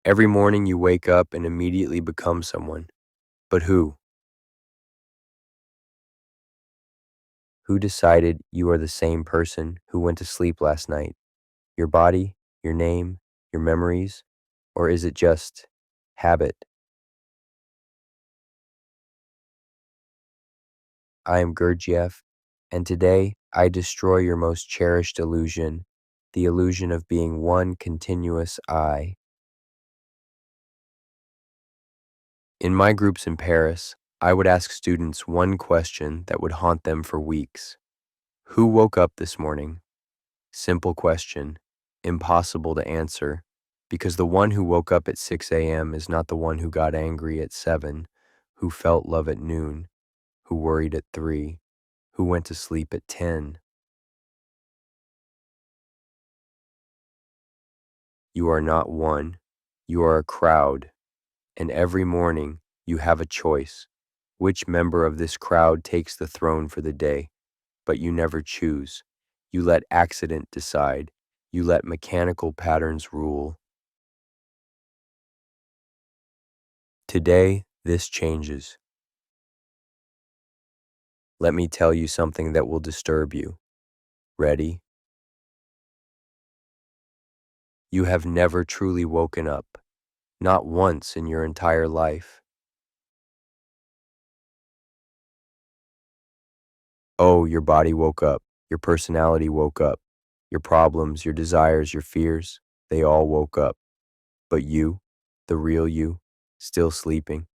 Every morning you wake up and immediately become someone. But who? Who decided you are the same person who went to sleep last night? Your body, your name, your memories? Or is it just habit? I am Gurdjieff, and today I destroy your most cherished illusion, the illusion of being one continuous I. In my groups in Paris, I would ask students one question that would haunt them for weeks. Who woke up this morning? Simple question, impossible to answer, because the one who woke up at 6 a.m. is not the one who got angry at 7, who felt love at noon, who worried at 3, who went to sleep at 10. You are not one, you are a crowd, and every morning you have a choice. Which member of this crowd takes the throne for the day? But you never choose. You let accident decide. You let mechanical patterns rule. Today, this changes. Let me tell you something that will disturb you. Ready? You have never truly woken up, not once in your entire life. Oh, your body woke up, your personality woke up, your problems, your desires, your fears, they all woke up. But you, the real you, still sleeping,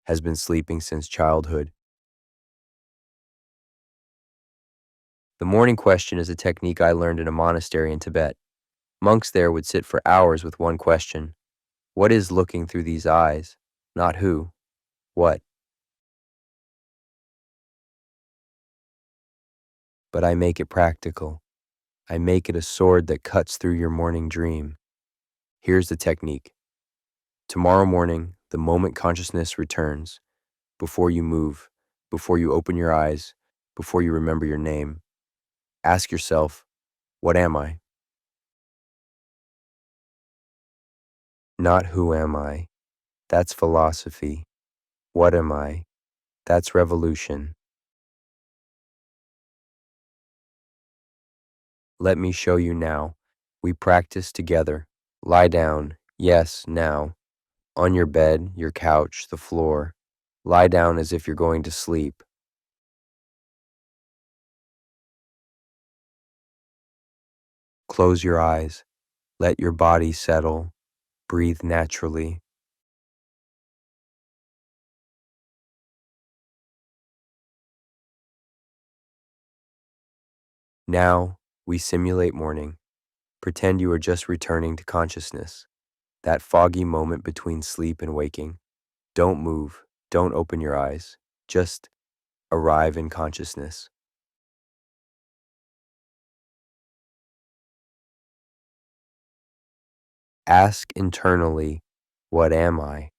has been sleeping since childhood. The morning question is a technique I learned in a monastery in Tibet. Monks there would sit for hours with one question. What is looking through these eyes? Not who, what. But I make it practical. I make it a sword that cuts through your morning dream. Here's the technique. Tomorrow morning, the moment consciousness returns, before you move, before you open your eyes, before you remember your name, ask yourself, what am I? Not who am I? That's philosophy. What am I? That's revolution. Let me show you now. We practice together. Lie down. Yes, now. On your bed, your couch, the floor. Lie down as if you're going to sleep. Close your eyes. Let your body settle. Breathe naturally. Now, we simulate morning. Pretend you are just returning to consciousness. That foggy moment between sleep and waking. Don't move. Don't open your eyes. Just arrive in consciousness. Ask internally, what am I?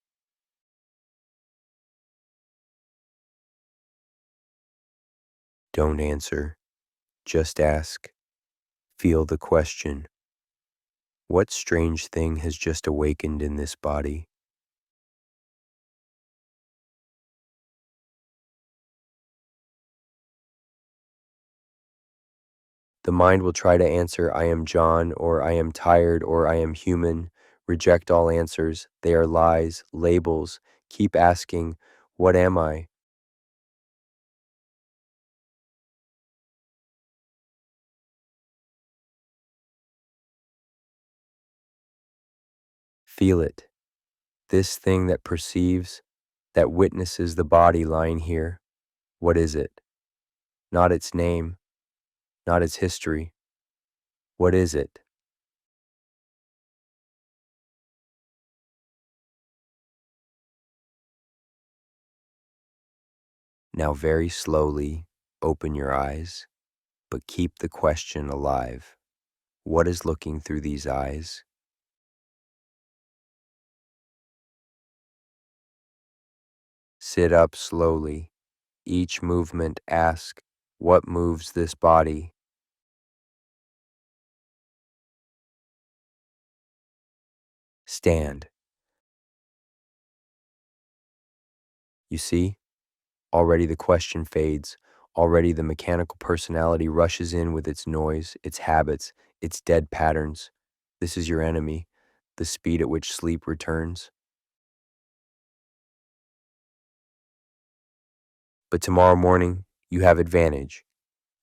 Don't answer. Just ask. Feel the question. What strange thing has just awakened in this body? The mind will try to answer, I am John, or I am tired, or I am human. Reject all answers. They are lies, labels. Keep asking, what am I? Feel it. This thing that perceives, that witnesses the body lying here. What is it? Not its name, not its history. What is it? Now very slowly open your eyes, but keep the question alive. What is looking through these eyes? Sit up slowly. Each movement ask, what moves this body? Stand. You see, already the question fades. Already the mechanical personality rushes in with its noise, its habits, its dead patterns. This is your enemy, the speed at which sleep returns. But tomorrow morning, you have advantage.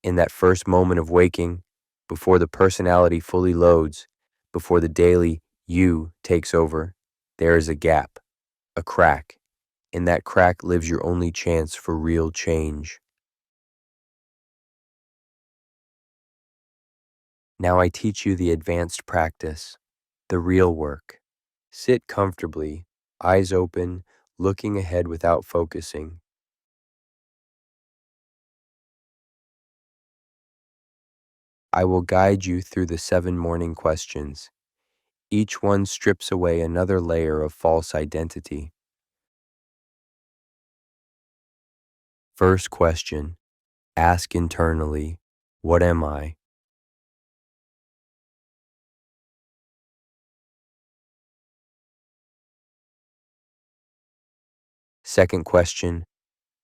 In that first moment of waking, before the personality fully loads, before the daily you takes over, there is a gap, a crack. In that crack lives your only chance for real change. Now I teach you the advanced practice, the real work. Sit comfortably, eyes open, looking ahead without focusing. I will guide you through the 7 morning questions. Each one strips away another layer of false identity. First question, ask internally, what am I? Second question,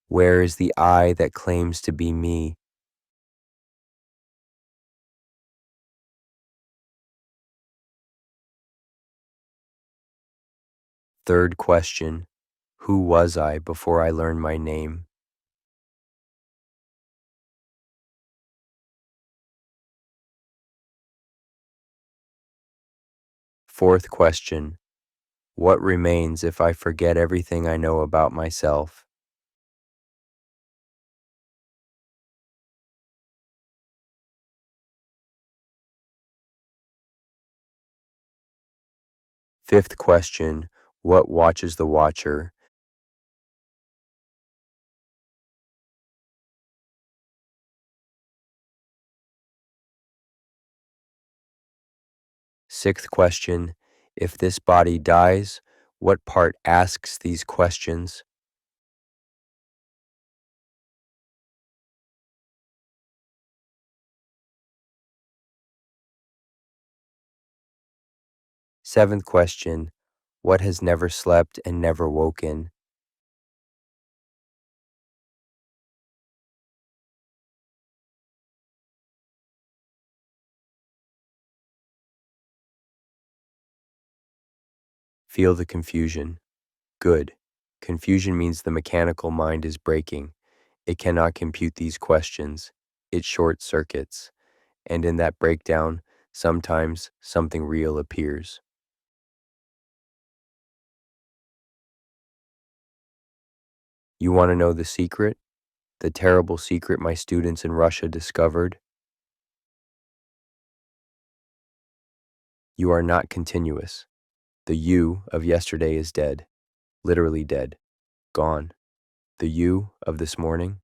where is the I that claims to be me? Third question, who was I before I learned my name? Fourth question, what remains if I forget everything I know about myself? Fifth question, what watches the watcher? Sixth question, if this body dies, what part asks these questions? Seventh question, what has never slept and never woken? Feel the confusion. Good. Confusion means the mechanical mind is breaking. It cannot compute these questions. It short circuits. And in that breakdown, sometimes something real appears. You want to know the secret? The terrible secret my students in Russia discovered? You are not continuous. The you of yesterday is dead, literally dead, gone. The you of this morning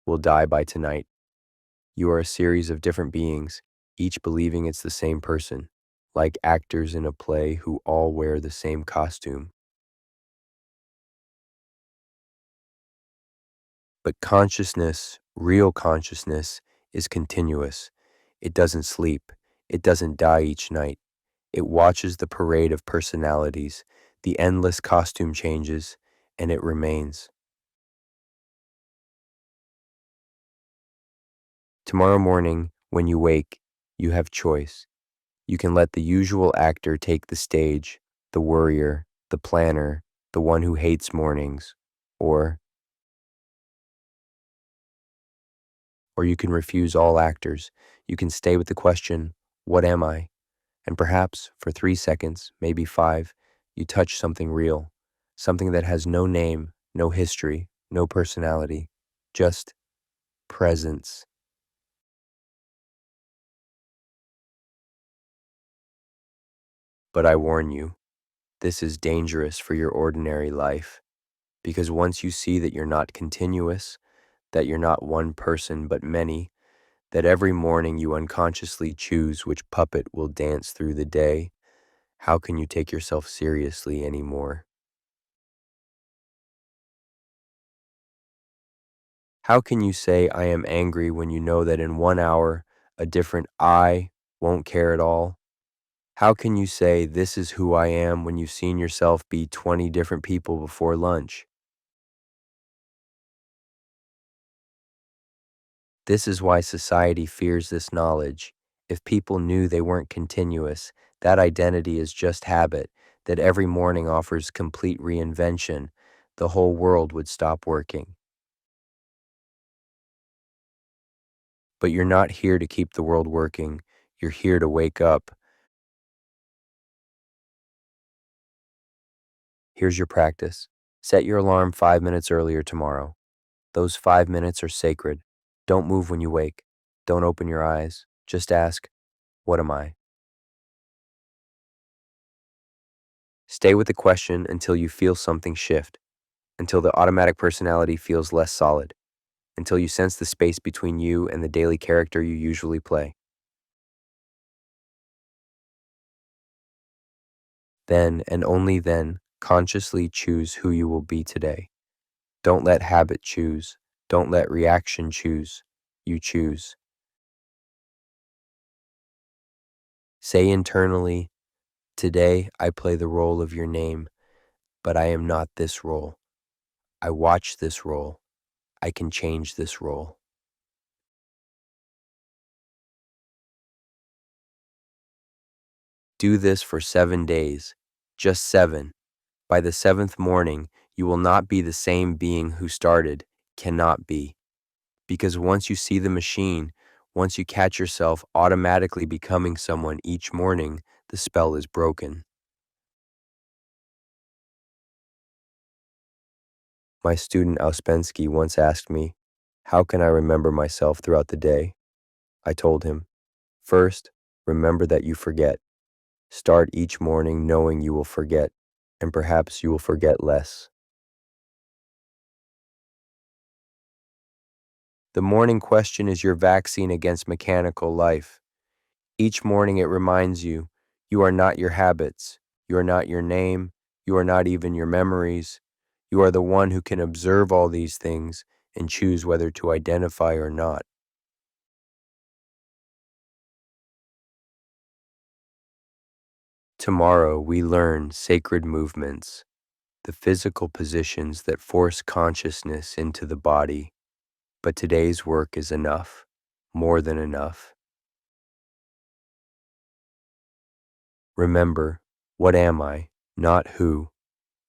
will die by tonight. You are a series of different beings, each believing it's the same person, like actors in a play who all wear the same costume. But consciousness, real consciousness, is continuous. It doesn't sleep. It doesn't die each night. It watches the parade of personalities, the endless costume changes, and it remains. Tomorrow morning, when you wake, you have choice. You can let the usual actor take the stage, the worrier, the planner, the one who hates mornings, or or you can refuse all actors. You can stay with the question, what am I? And perhaps for 3 seconds, maybe 5, you touch something real, something that has no name, no history, no personality, just presence. But I warn you, this is dangerous for your ordinary life, because once you see that you're not continuous, that you're not one person but many, that every morning you unconsciously choose which puppet will dance through the day, how can you take yourself seriously anymore? How can you say I am angry when you know that in 1 hour a different I won't care at all? How can you say this is who I am when you've seen yourself be 20 different people before lunch? This is why society fears this knowledge. If people knew they weren't continuous, that identity is just habit, that every morning offers complete reinvention, the whole world would stop working. But you're not here to keep the world working. You're here to wake up. Here's your practice. Set your alarm 5 minutes earlier tomorrow. Those 5 minutes are sacred. Don't move when you wake. Don't open your eyes. Just ask, what am I? Stay with the question until you feel something shift, until the automatic personality feels less solid, until you sense the space between you and the daily character you usually play. Then, and only then, consciously choose who you will be today. Don't let habit choose. Don't let reaction choose. You choose. Say internally, today I play the role of your name, but I am not this role. I watch this role. I can change this role. Do this for 7 days, just 7. By the seventh morning, you will not be the same being who started, cannot be. Because once you see the machine, once you catch yourself automatically becoming someone each morning, the spell is broken. My student Ouspensky once asked me, how can I remember myself throughout the day? I told him, first, remember that you forget. Start each morning knowing you will forget, and perhaps you will forget less. The morning question is your vaccine against mechanical life. Each morning it reminds you, you are not your habits, you are not your name, you are not even your memories. You are the one who can observe all these things and choose whether to identify or not. Tomorrow we learn sacred movements, the physical positions that force consciousness into the body. But today's work is enough, more than enough. Remember, what am I, not who,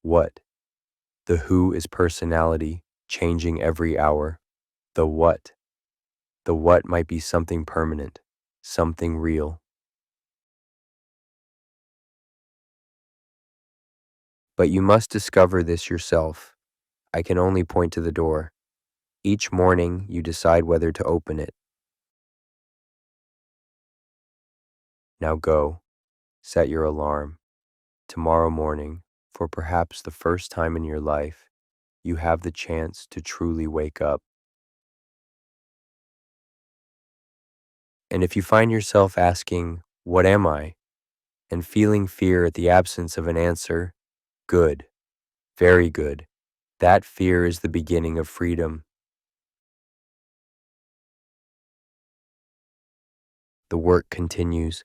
what. The who is personality, changing every hour. The what might be something permanent, something real. But you must discover this yourself. I can only point to the door. Each morning you decide whether to open it. Now go, set your alarm. Tomorrow morning, for perhaps the first time in your life, you have the chance to truly wake up. And if you find yourself asking, what am I? And feeling fear at the absence of an answer, good, very good. That fear is the beginning of freedom. The work continues.